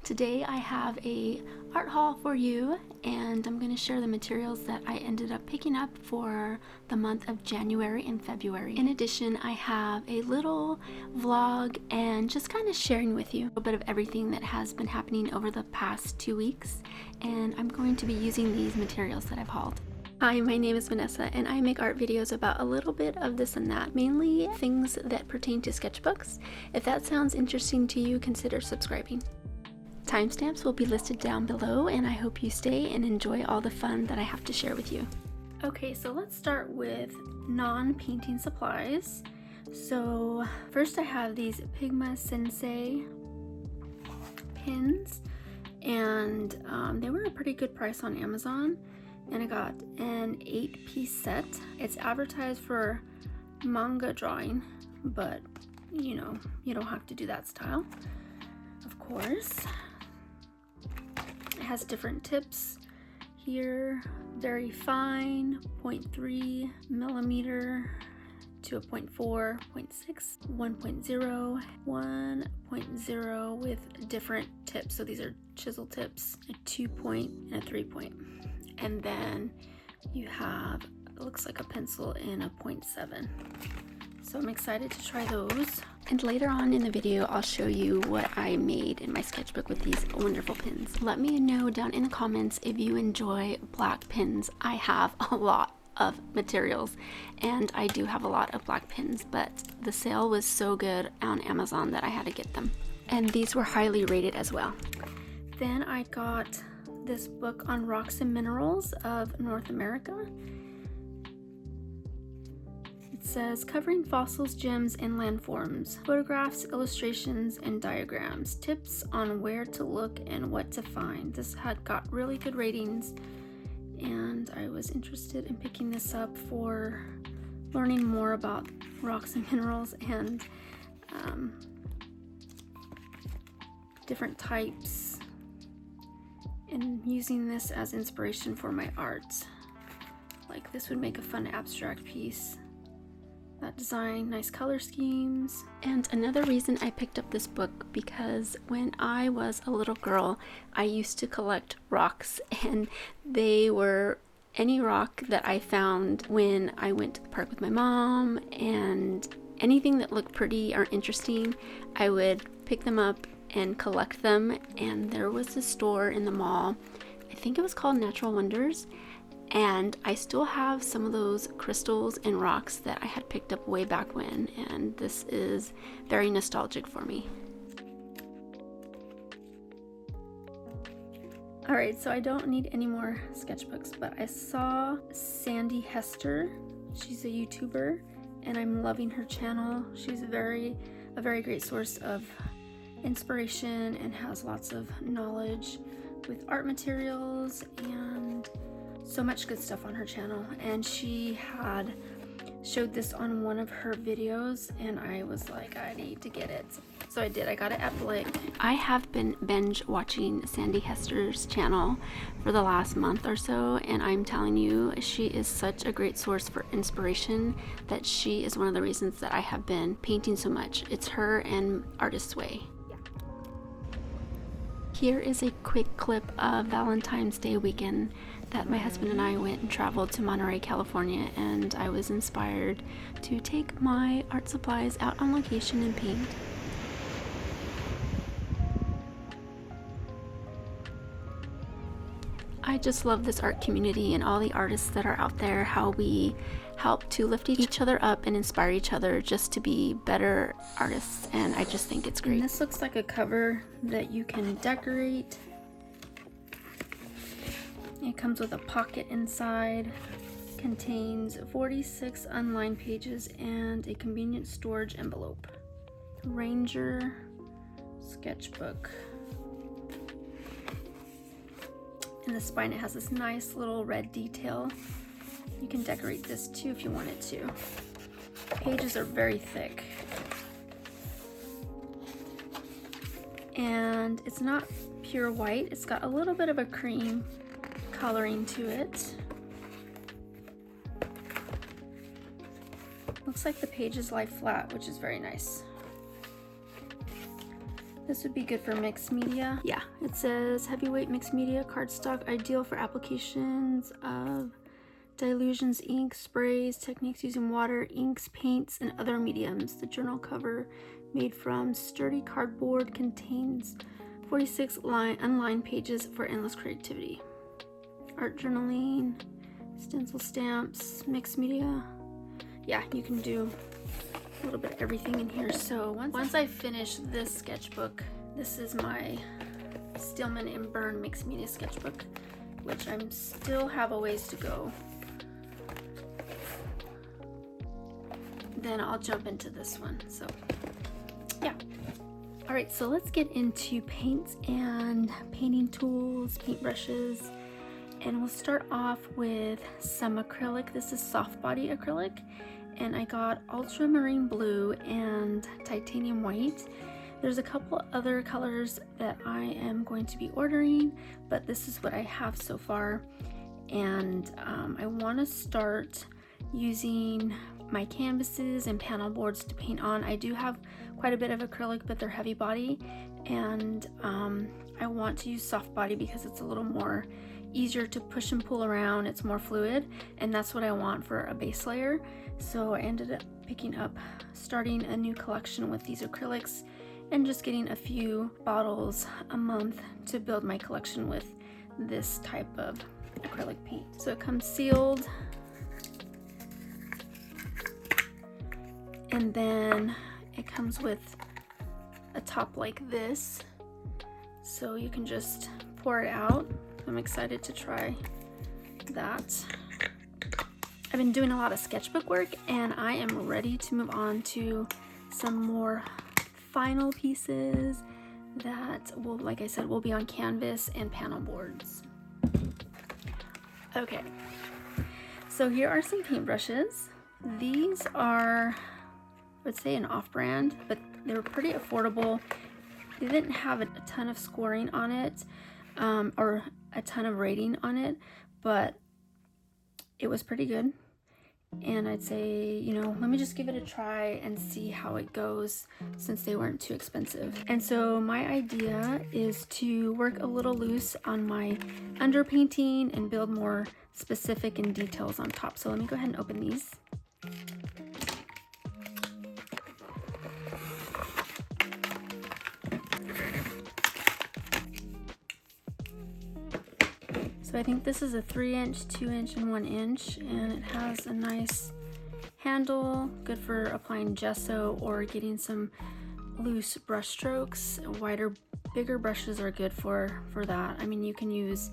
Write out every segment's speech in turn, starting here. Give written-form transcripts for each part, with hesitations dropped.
Today I have a art haul for you, and I'm going to share the materials that I ended up picking up for the month of January and February. In addition, I have a little vlog and just kind of sharing with you a little bit of everything that has been happening over the past 2 weeks, and I'm going to be using these materials that I've hauled. Hi, my name is Vanessa, and I make art videos about a little bit of this and that, mainly things that pertain to sketchbooks. If that sounds interesting to you, consider subscribing. Timestamps will be listed down below, and I hope you stay and enjoy all the fun that I have to share with you. Okay, so let's start with non-painting supplies. So first I have these Pigma Sensi pins, and they were a pretty good price on Amazon, and I got an 8-piece set. It's advertised for manga drawing, but you know, you don't have to do that style, of course. It has different tips here, very fine, 0.3 millimeter to a 0.4, 0.6, 1.0, 1.0 with different tips. So these are chisel tips, a 2-point and a 3-point. And then you have, it looks like a pencil in a 0.7. So I'm excited to try those. And later on in the video, I'll show you what I made in my sketchbook with these wonderful pins. Let me know down in the comments if you enjoy black pins. I have a lot of materials, and I do have a lot of black pins, but the sale was so good on Amazon that I had to get them. And these were highly rated as well. Then I got this book on rocks and minerals of North America. It says covering fossils, gems, and landforms, photographs, illustrations, and diagrams, tips on where to look and what to find. This had got really good ratings, and I was interested in picking this up for learning more about rocks and minerals and different types, and using this as inspiration for my art. Like, this would make a fun abstract piece. That design, nice color schemes. And another reason I picked up this book, because when I was a little girl, I used to collect rocks, and they were any rock that I found when I went to the park with my mom, and anything that looked pretty or interesting, I would pick them up and collect them. And there was a store in the mall, I think it was called Natural Wonders, and I still have some of those crystals and rocks that I had picked up way back when, and this is very nostalgic for me. Alright, so I don't need any more sketchbooks, but I saw Sandi Hester. She's a YouTuber, and I'm loving her channel. She's a very great source of inspiration and has lots of knowledge with art materials and so much good stuff on her channel. And she had showed this on one of her videos, and I was like, I need to get it. So I did. I got it at Blick. I have been binge watching Sandi Hester's channel for the last month or so, and I'm telling you, she is such a great source for inspiration that she is one of the reasons that I have been painting so much. It's her and Artist's Way. Here is a quick clip of Valentine's Day weekend that my husband and I went and traveled to Monterey, California, and I was inspired to take my art supplies out on location and paint. I just love this art community and all the artists that are out there, how we help to lift each other up and inspire each other just to be better artists, and I just think it's great. And this looks like a cover that you can decorate. It comes with a pocket inside, contains 46 unlined pages and a convenient storage envelope. Ranger sketchbook. In the spine it has this nice little red detail. You can decorate this too if you wanted to. Pages are very thick. And it's not pure white, it's got a little bit of a cream coloring to it. Looks like the pages lie flat, which is very nice. This would be good for mixed media. Yeah, it says heavyweight mixed media cardstock, ideal for applications of dilutions, inks, sprays, techniques using water, inks, paints, and other mediums. The journal cover, made from sturdy cardboard, contains 46 unlined pages for endless creativity. Art journaling, stencil stamps, mixed media. Yeah, you can do a little bit of everything in here. So once I finish this sketchbook, this is my Stillman and Byrne mixed media sketchbook, which I'm still have a ways to go. Then I'll jump into this one. So yeah. All right, so let's get into paints and painting tools, paintbrushes, and we'll start off with some acrylic. This is soft body acrylic, and I got ultramarine blue and titanium white. There's a couple other colors that I am going to be ordering, but this is what I have so far. And I want to start using my canvases and panel boards to paint on. I do have quite a bit of acrylic, but they're heavy body, and I want to use soft body because it's a little more easier to push and pull around. It's more fluid, and that's what I want for a base layer. So I ended up starting a new collection with these acrylics and just getting a few bottles a month to build my collection with this type of acrylic paint. So it comes sealed, and then it comes with a top like this, so you can just pour it out. I'm excited to try that. I've been doing a lot of sketchbook work, and I am ready to move on to some more final pieces that will, like I said, will be on canvas and panel boards. Okay, so here are some paintbrushes. These are, I would say, an off-brand, but they were pretty affordable. They didn't have a ton of scoring on it, or a ton of rating on it, but it was pretty good. And I'd say, you know, let me just give it a try and see how it goes, since they weren't too expensive. And so my idea is to work a little loose on my underpainting and build more specific and details on top. So let me go ahead and open these. So I think this is a 3-inch, 2-inch, and 1-inch, and it has a nice handle, good for applying gesso or getting some loose brush strokes. Wider, bigger brushes are good for that. I mean, you can use,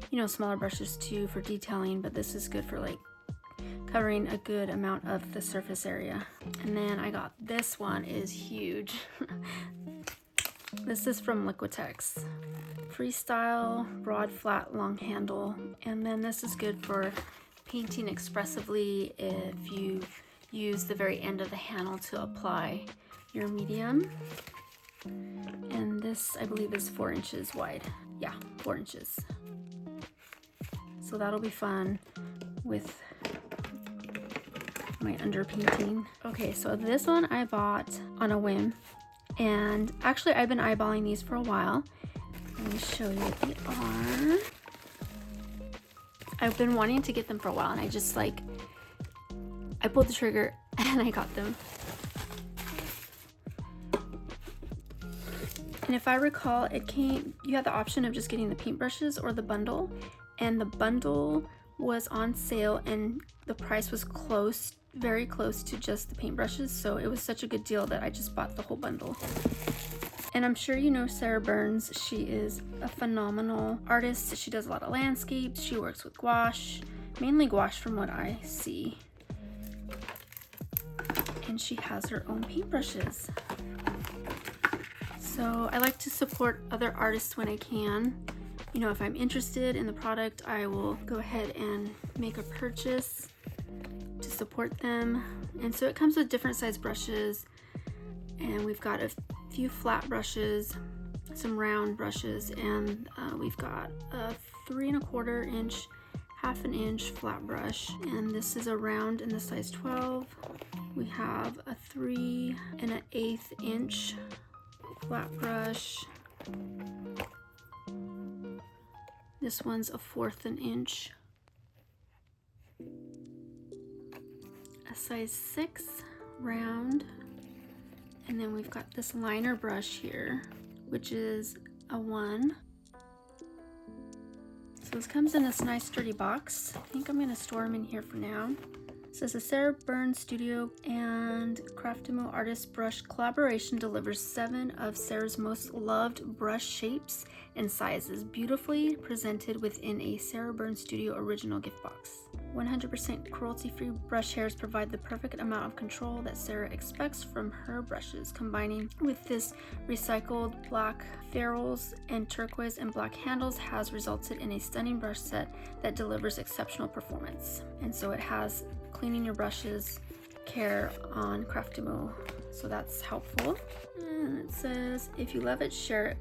you know, smaller brushes too for detailing, but this is good for like covering a good amount of the surface area. And then I got this one, is huge. This is from Liquitex. Freestyle, broad, flat, long handle. And then this is good for painting expressively if you use the very end of the handle to apply your medium. And this, I believe, is 4 inches wide. Yeah, 4 inches. So that'll be fun with my underpainting. Okay, so this one I bought on a whim. And actually, I've been eyeballing these for a while. Let me show you what they are. I've been wanting to get them for a while, and I just I pulled the trigger and I got them. And if I recall, you had the option of just getting the paintbrushes or the bundle, and the bundle was on sale and the price was very close to just the paintbrushes, so it was such a good deal that I just bought the whole bundle. And I'm sure you know Sarah Burns. She is a phenomenal artist. She does a lot of landscapes. She works with gouache, mainly gouache from what I see. And she has her own paintbrushes. So I like to support other artists when I can. You know, if I'm interested in the product, I will go ahead and make a purchase to support them. And so it comes with different size brushes, and we've got a few flat brushes, some round brushes, and we've got a 3 1/4 inch, 1/2 inch flat brush, and this is a round in the size 12. We have a 3 1/8 inch flat brush. This one's a 1/4 an inch. A size 6 round. And then we've got this liner brush here, which is a 1. So this comes in this nice sturdy box. I think I'm gonna store them in here for now. It says the Sarah Burns Studio and Craftimo Artist Brush collaboration delivers 7 of Sarah's most loved brush shapes and sizes, beautifully presented within a Sarah Burns Studio original gift box. 100% cruelty-free brush hairs provide the perfect amount of control that Sarah expects from her brushes. Combining with this recycled black ferrules and turquoise and black handles has resulted in a stunning brush set that delivers exceptional performance. And so it has cleaning your brushes care on Craftimo, so that's helpful. And it says, if you love it, share it.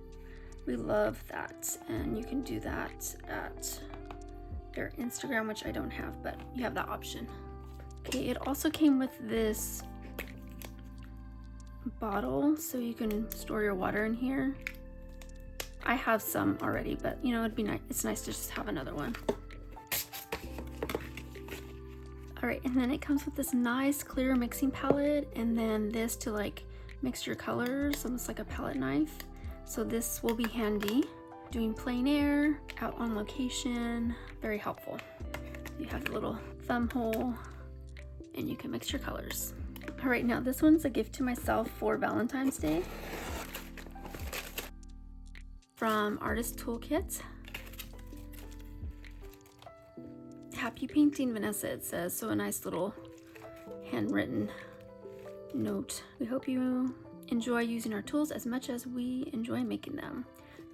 We love that. And you can do that at their Instagram, which I don't have, but you have that option. Okay, it also came with this bottle, so you can store your water in here. I have some already, but you know, it'd be nice. It's nice to just have another one. All right, and then it comes with this nice clear mixing palette, and then this to like mix your colors, almost like a palette knife. So this will be handy doing plein air, out on location, very helpful. You have a little thumb hole and you can mix your colors. All right, now this one's a gift to myself for Valentine's Day from Artist Toolkit. Happy painting, Vanessa, it says. So a nice little handwritten note. We hope you enjoy using our tools as much as we enjoy making them.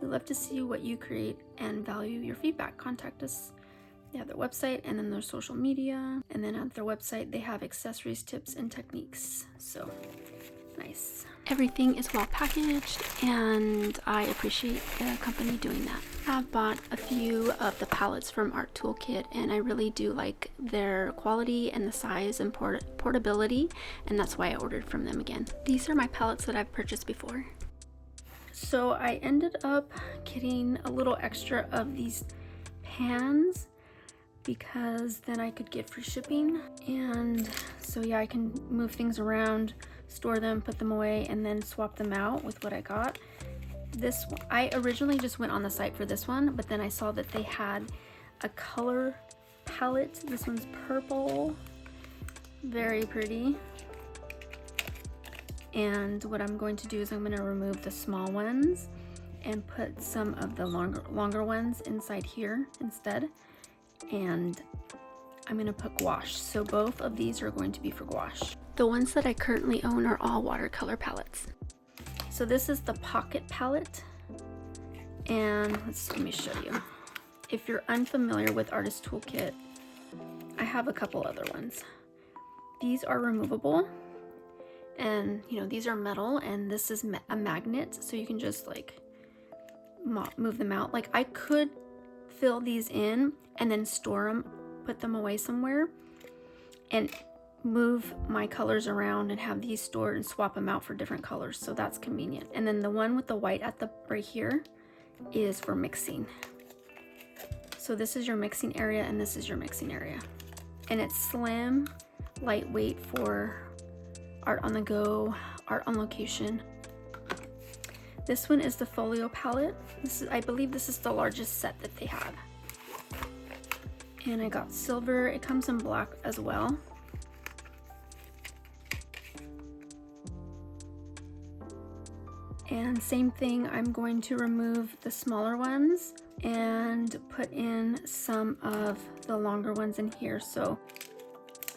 We love to see what you create and value your feedback. Contact us. They have their website and then their social media. And then at their website, they have accessories, tips, and techniques. So nice. Everything is well packaged and I appreciate the company doing that. I've bought a few of the palettes from Art Toolkit and I really do like their quality and the size and portability, and that's why I ordered from them again. These are my palettes that I've purchased before. So I ended up getting a little extra of these pans because then I could get free shipping. And so yeah, I can move things around, store them, put them away, and then swap them out with what I got. This, I originally just went on the site for this one, but then I saw that they had a color palette. This one's purple, very pretty. And what I'm going to do is I'm going to remove the small ones and put some of the longer ones inside here instead. And I'm going to put gouache. So both of these are going to be for gouache. The ones that I currently own are all watercolor palettes. So this is the pocket palette. And let me show you. If you're unfamiliar with Artist Toolkit, I have a couple other ones. These are removable. And you know, these are metal and this is a magnet, so you can just like move them out. Like I could fill these in and then store them, put them away somewhere and move my colors around and have these stored and swap them out for different colors. So that's convenient. And then the one with the white at the right here is for mixing. So this is your mixing area and this is your mixing area. And it's slim, lightweight for art on the go, art on location. This one is the folio palette. This is, I believe this is the largest set that they have. And I got silver. It comes in black as well. And same thing, I'm going to remove the smaller ones and put in some of the longer ones in here. So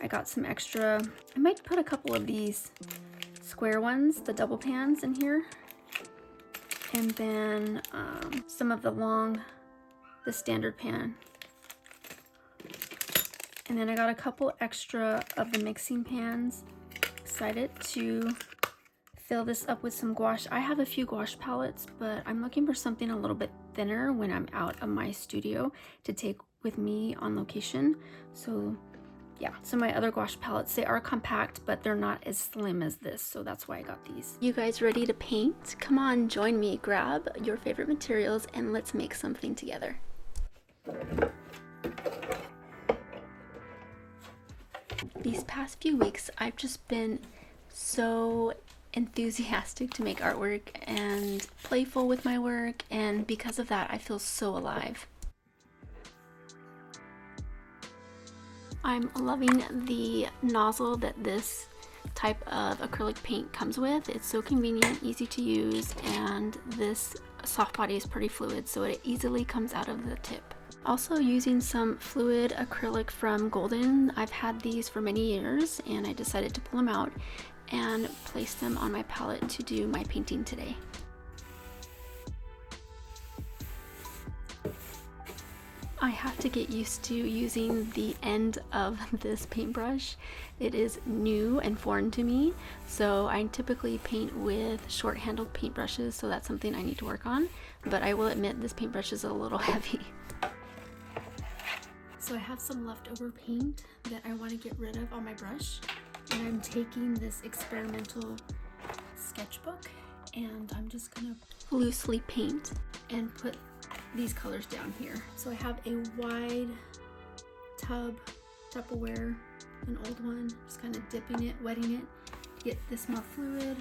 I got some extra, I might put a couple of these square ones, the double pans in here. And then some of the standard pan. And then I got a couple extra of the mixing pans. Excited to fill this up with some gouache. I have a few gouache palettes, but I'm looking for something a little bit thinner when I'm out of my studio to take with me on location. So Yeah, so my other gouache palettes, they are compact, but they're not as slim as this, so that's why I got these. You guys ready to paint? Come on, join me, grab your favorite materials, and let's make something together. These past few weeks, I've just been so enthusiastic to make artwork and playful with my work, and because of that, I feel so alive. I'm loving the nozzle that this type of acrylic paint comes with. It's so convenient, easy to use, and this soft body is pretty fluid, so it easily comes out of the tip. Also using some fluid acrylic from Golden. I've had these for many years and I decided to pull them out and place them on my palette to do my painting today. I have to get used to using the end of this paintbrush. It is new and foreign to me, so I typically paint with short-handled paintbrushes, so that's something I need to work on, but I will admit this paintbrush is a little heavy. So I have some leftover paint that I want to get rid of on my brush, and I'm taking this experimental sketchbook and I'm just gonna loosely paint and put these colors down here. So I have a wide tub, Tupperware, an old one, just kind of dipping it, wetting it to get this more fluid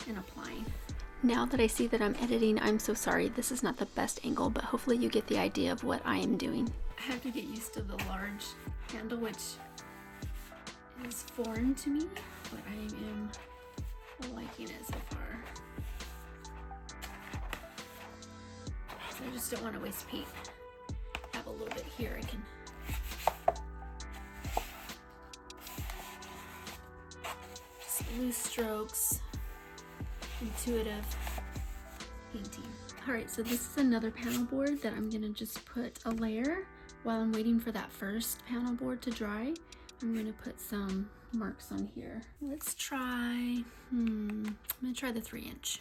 and applying. Now that I see that I'm editing, I'm so sorry. This is not the best angle, but hopefully you get the idea of what I am doing. I have to get used to the large handle, which is foreign to me, but I am liking it so far. So I just don't want to waste paint. I have a little bit here I can just loose strokes, intuitive painting. Alright, so this is another panel board that I'm gonna just put a layer while I'm waiting for that first panel board to dry. I'm gonna put some marks on here. Let's try, I'm gonna try the 3-inch.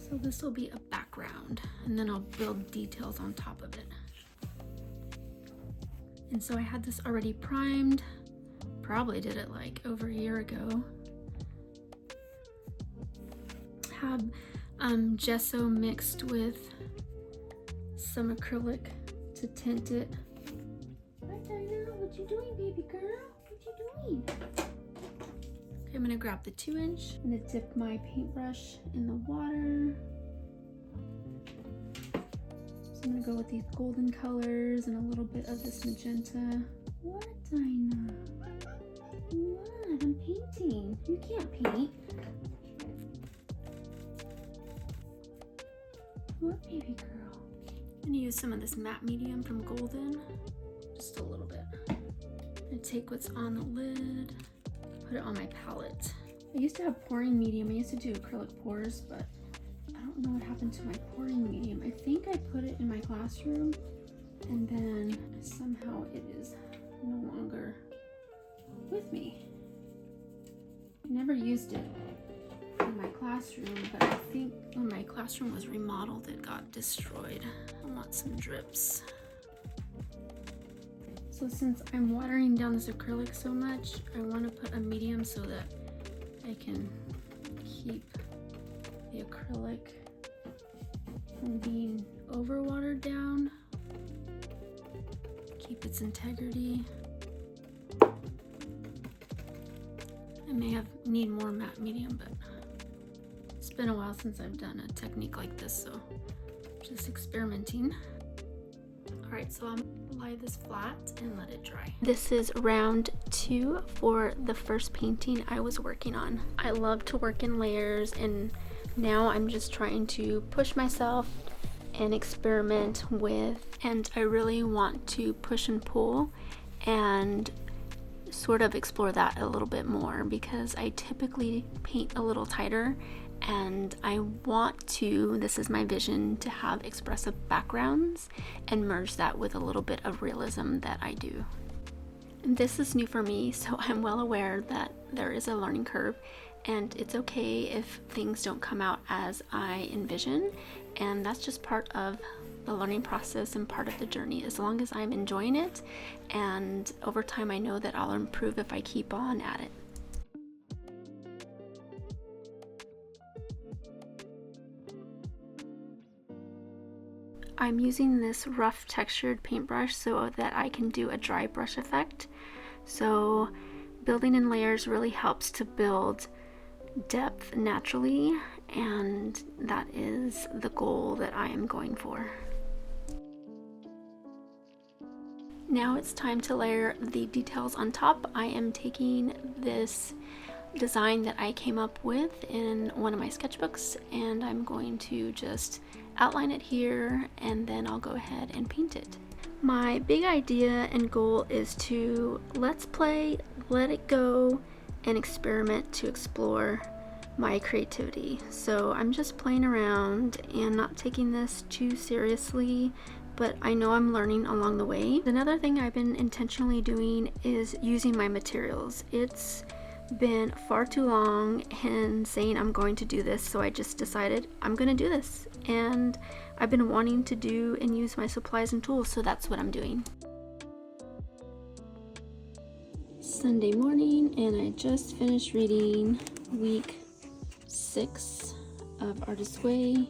So this will be a background, and then I'll build details on top of it. And so I had this already primed, probably did it like over a year ago. Have gesso mixed with some acrylic to tint it. Hi Dinah, what you doing, baby girl? What you doing? Okay, I'm gonna grab the 2-inch. I'm gonna dip my paintbrush in the water. So I'm gonna go with these golden colors and a little bit of this magenta. What, Dinah? What? I'm painting. You can't paint. What, baby girl? I'm gonna use some of this matte medium from Golden. Just a little bit. I'm gonna take what's on the lid, put it on my palette. I used to have pouring medium. I used to do acrylic pours, but I don't know what happened to my pouring medium. I think I put it in my classroom and then somehow it is no longer with me. I never used it in my classroom, but I think when my classroom was remodeled, it got destroyed. I want some drips. So since I'm watering down this acrylic so much, I want to put a medium so that I can keep the acrylic from being over watered down, keep its integrity. I may need more matte medium, but it's been a while since I've done a technique like this, so just experimenting. Alright, so I'm gonna lie this flat and let it dry. This is round 2 for the first painting I was working on. I love to work in layers, and now I'm just trying to push myself and experiment with, and I really want to push and pull and sort of explore that a little bit more, because I typically paint a little tighter and I want to, this is my vision, to have expressive backgrounds and merge that with a little bit of realism that I do. This is new for me, so I'm well aware that there is a learning curve, and it's okay if things don't come out as I envision, and that's just part of the learning process and part of the journey, as long as I'm enjoying it, and over time I know that I'll improve if I keep on at it. I'm using this rough textured paintbrush so that I can do a dry brush effect. So building in layers really helps to build depth naturally, and that is the goal that I am going for. Now it's time to layer the details on top. I am taking this design that I came up with in one of my sketchbooks, and I'm going to just outline it here, and then I'll go ahead and paint it. My big idea and goal is to let's play, let it go, and experiment to explore my creativity. So I'm just playing around and not taking this too seriously, but I know I'm learning along the way. Another thing I've been intentionally doing is using my materials. It's been far too long and saying I'm going to do this, so I just decided I'm gonna do this, and I've been wanting to do and use my supplies and tools, so that's what I'm doing. Sunday morning, and I just finished reading week 6 of Artist's Way.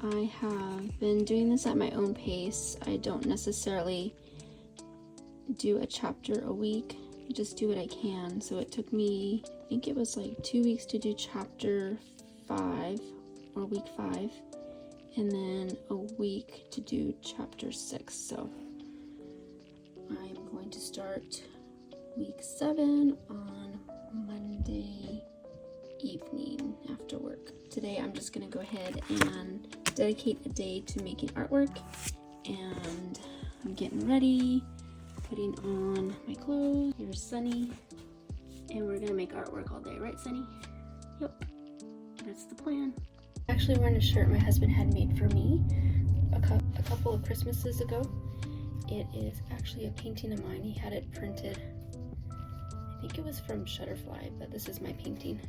I have been doing this at my own pace. I don't necessarily do a chapter a week. I just do what I can. So it took me, I think it was like 2 weeks to do chapter 5 or week 5, and then a week to do chapter 6. So I'm going to start week 7 on Monday evening after work. Today I'm just gonna go ahead and dedicate a day to making artwork, and I'm getting ready, putting on my clothes. Here's Sunny, and we're gonna make artwork all day, right Sunny? Yep, that's the plan. I'm actually wearing a shirt my husband had made for me a couple of Christmases ago. It is actually a painting of mine. He had it printed. I think it was from Shutterfly, but this is my painting.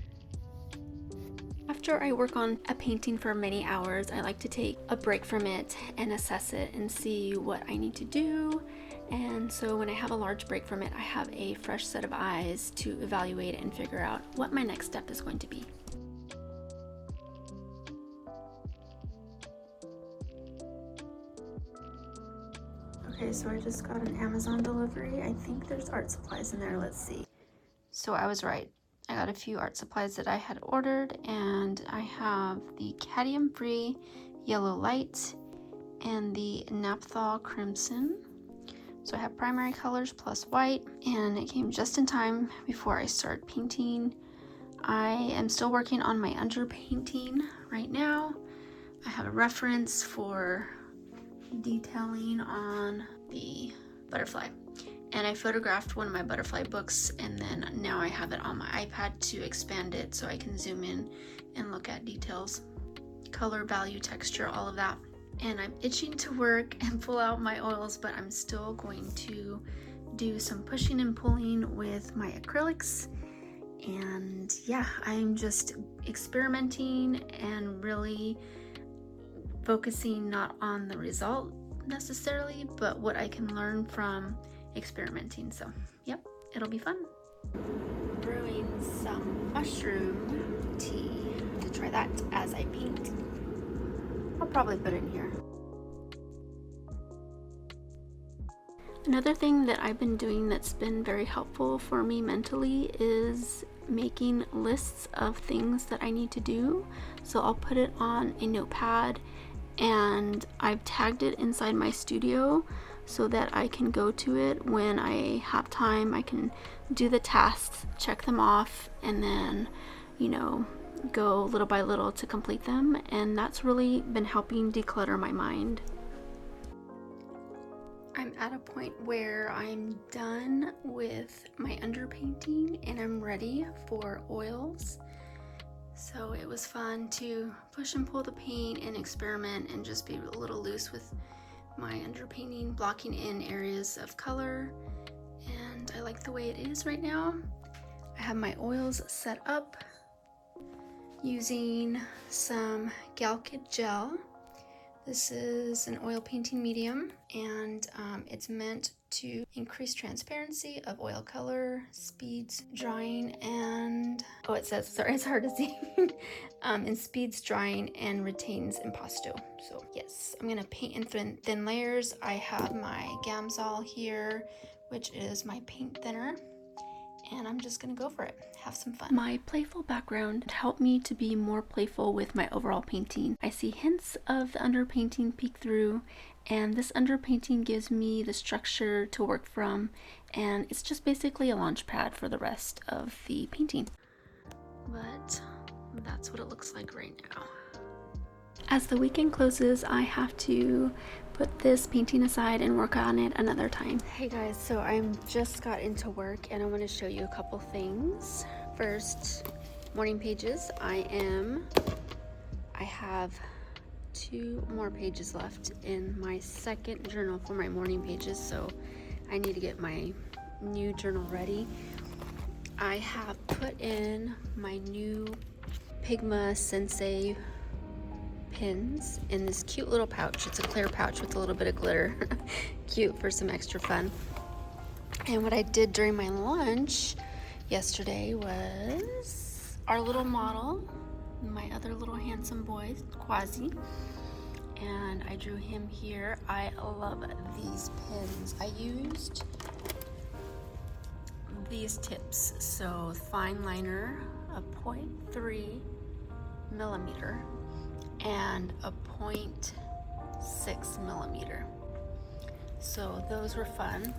After I work on a painting for many hours, I like to take a break from it and assess it and see what I need to do. And so when I have a large break from it, I have a fresh set of eyes to evaluate and figure out what my next step is going to be. Okay, so I just got an Amazon delivery. I think there's art supplies in there. Let's see. So I was right. I got a few art supplies that I had ordered, and I have the cadmium-free yellow light and the Naphthol crimson. So I have primary colors plus white, and it came just in time before I start painting. I am still working on my underpainting right now. I have a reference for detailing on the butterfly, and I photographed one of my butterfly books, and then now I have it on my iPad to expand it so I can zoom in and look at details, color, value, texture, all of that. And I'm itching to work and pull out my oils, but I'm still going to do some pushing and pulling with my acrylics. And yeah, I'm just experimenting and really focusing not on the result necessarily, but what I can learn from experimenting. So yep, it'll be fun. Brewing some mushroom tea to try that as I paint. I'll probably put it in here. Another thing that I've been doing that's been very helpful for me mentally is making lists of things that I need to do. So I'll put it on a notepad, and I've tagged it inside my studio so that I can go to it when I have time. I can do the tasks, check them off, and then, you know, go little by little to complete them, and that's really been helping declutter my mind. I'm at a point where I'm done with my underpainting and I'm ready for oils. So it was fun to push and pull the paint and experiment and just be a little loose with my underpainting, blocking in areas of color. And I like the way it is right now. I have my oils set up using some Galkid gel. This is an oil painting medium, and it's meant to increase transparency of oil color, speeds drying, and it says, sorry, it's hard to see, and speeds drying and retains impasto. So yes, I'm gonna paint in thin layers. I have my Gamsol here, which is my paint thinner, and I'm just gonna go for it, have some fun. My playful background helped me to be more playful with my overall painting. I see hints of the underpainting peek through, and this underpainting gives me the structure to work from, and it's just basically a launch pad for the rest of the painting. But that's what it looks like right now. As the weekend closes, I have to put this painting aside and work on it another time. Hey guys, so I'm just got into work and I want to show you a couple things. First, morning pages. I have 2 more pages left in my second journal for my morning pages, so I need to get my new journal ready. I have put in my new Pigma Sensi pins in this cute little pouch. It's a clear pouch with a little bit of glitter. Cute for some extra fun. And what I did during my lunch yesterday was our little model, my other little handsome boy, Quasi, and I drew him here. I love these pins. I used these tips, so fine liner, a 0.3 millimeter and a 0.6 millimeter. So those were fun.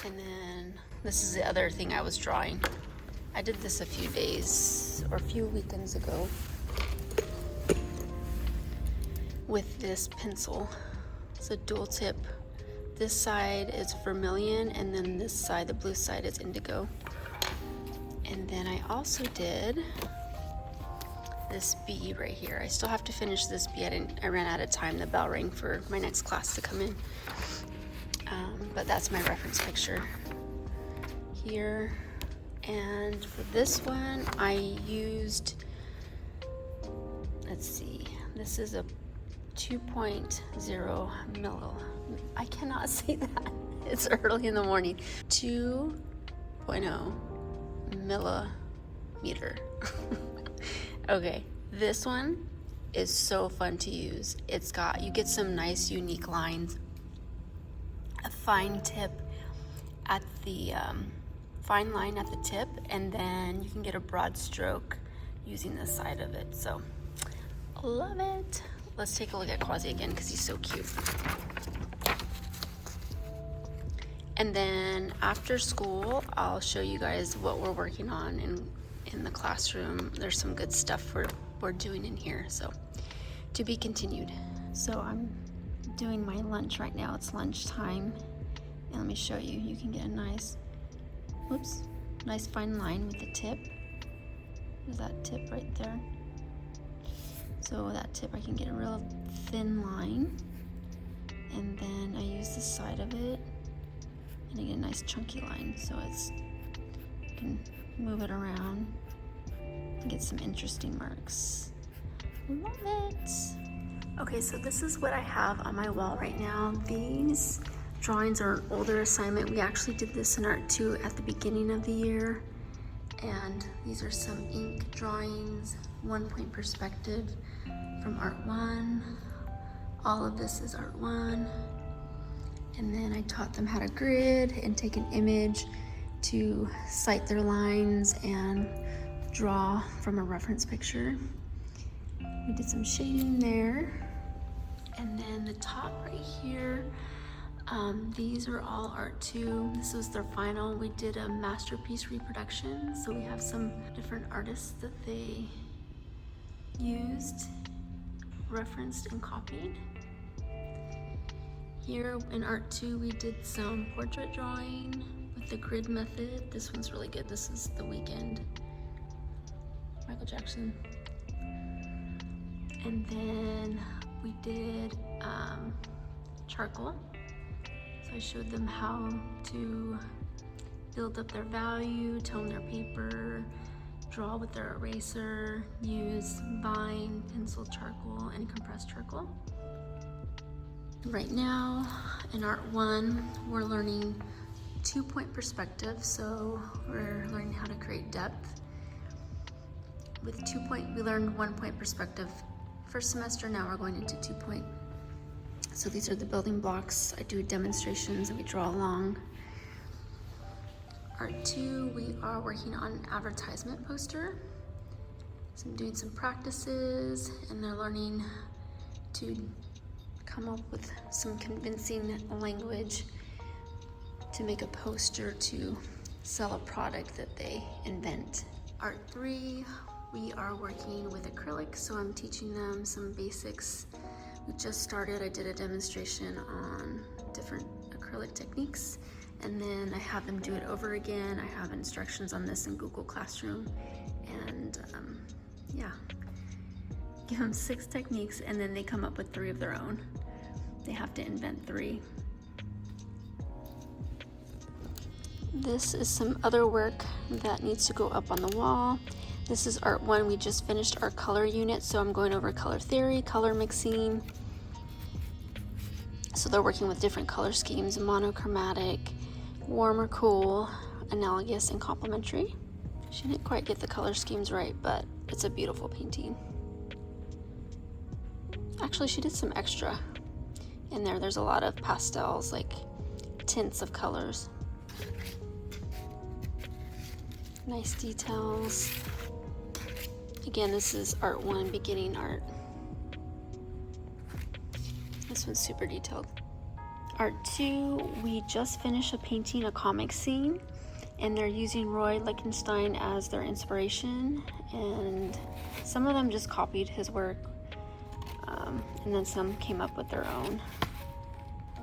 And then this is the other thing I was drawing. I did this a few days or a few weekends ago with this pencil. It's a dual tip. This side is vermilion, and then this side, the blue side, is indigo. And then I also did this bee right here. I still have to finish this bee. I ran out of time. The bell rang for my next class to come in. But that's my reference picture here. And for this one, I used, let's see, this is a 2.0 milli. I cannot say that. It's early in the morning. 2.0 millimeter. Okay, this one is so fun to use. You get some nice unique lines, a fine tip at the fine line at the tip, and then you can get a broad stroke using the side of it. So love it. Let's take a look at Quasi again because he's so cute. And then after school, I'll show you guys what we're working on in the classroom. There's some good stuff we're doing in here, so to be continued. So I'm doing my lunch right now. It's lunchtime, and let me show you. You can get a nice fine line with the tip. There's that tip right there. So that tip, I can get a real thin line, and then I use the side of it, and I get a nice chunky line. So you can move it around and get some interesting marks. Love it. Okay, so this is what I have on my wall right now. These drawings are an older assignment. We actually did this in Art 2 at the beginning of the year. And these are some ink drawings, 1 point perspective from Art 1. All of this is Art 1. And then I taught them how to grid and take an image to cite their lines and draw from a reference picture. We did some shading there. And then the top right here, these are all Art 2. This was their final. We did a masterpiece reproduction, so we have some different artists that they used, referenced, and copied. Here in Art 2, we did some portrait drawing with the grid method. This one's really good. This is the weekend. Michael Jackson. And then we did charcoal. So I showed them how to build up their value, tone their paper, draw with their eraser, use vine, pencil charcoal, and compressed charcoal. Right now in Art 1, we're learning 2-point perspective, so we're learning how to create depth. With 2-point, we learned 1-point perspective first semester, now we're going into 2-point. So these are the building blocks. I do demonstrations and we draw along. Art 2, we are working on an advertisement poster. So I'm doing some practices and they're learning to come up with some convincing language to make a poster to sell a product that they invent. Art 3, we are working with acrylic, so I'm teaching them some basics. We just started, I did a demonstration on different acrylic techniques, and then I have them do it over again. I have instructions on this in Google Classroom, and yeah, give them 6 techniques, and then they come up with 3 of their own. They have to invent 3. This is some other work that needs to go up on the wall. This is Art 1. We just finished our color unit, so I'm going over color theory, color mixing. So they're working with different color schemes: monochromatic, warm or cool, analogous, and complementary. She didn't quite get the color schemes right, but it's a beautiful painting. Actually, she did some extra in there. There's a lot of pastels, like tints of colors. Nice details. Again, this is Art 1, beginning art. This one's super detailed. Art 2, we just finished a painting, a comic scene, and they're using Roy Lichtenstein as their inspiration, and some of them just copied his work, and then some came up with their own.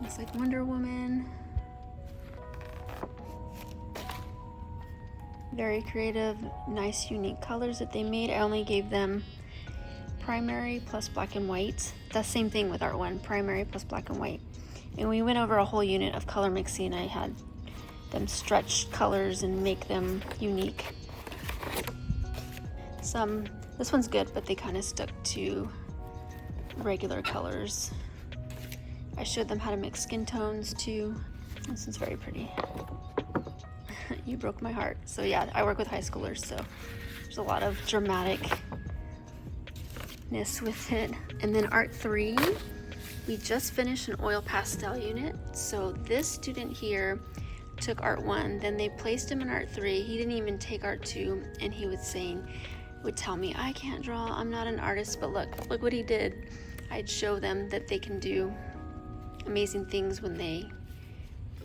Looks like Wonder Woman. Very creative, nice, unique colors that they made. I only gave them primary plus black and white. The same thing with Art 1, primary plus black and white. And we went over a whole unit of color mixing. I had them stretch colors and make them unique. This one's good, but they kind of stuck to regular colors. I showed them how to mix skin tones too. This one's very pretty. You broke my heart. So yeah, I work with high schoolers, so there's a lot of dramaticness with it. And then Art 3, we just finished an oil pastel unit. So this student here took Art 1, then they placed him in Art 3. He didn't even take Art 2, and he would tell me, I can't draw, I'm not an artist, but look what he did. I'd show them that they can do amazing things when they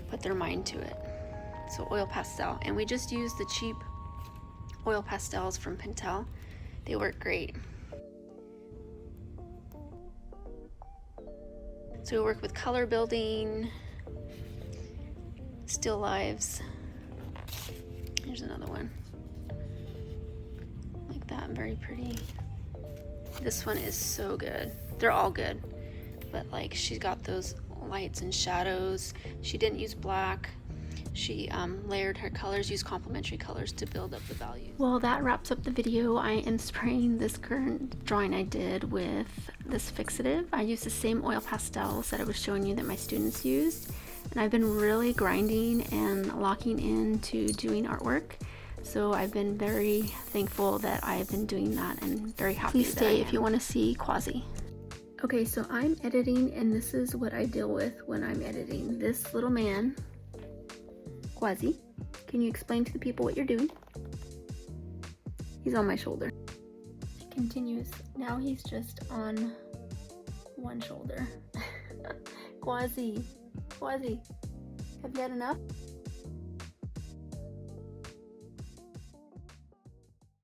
put their mind to it. So oil pastel, and we just used the cheap oil pastels from Pentel. They work great. So we work with color building, still lives. Here's another one. Like that, very pretty. This one is so good. They're all good, but like she's got those lights and shadows. She didn't use black. She layered her colors, used complementary colors to build up the values. Well, that wraps up the video. I am spraying this current drawing I did with this fixative. I used the same oil pastels that I was showing you that my students used. And I've been really grinding and locking into doing artwork. So I've been very thankful that I've been doing that and very happy. Please stay if you want to see Quasi. Okay, so I'm editing, and this is what I deal with when I'm editing. This little man, Quasi, can you explain to the people what you're doing? He's on my shoulder. It continues. Now he's just on one shoulder. Quasi, have you had enough?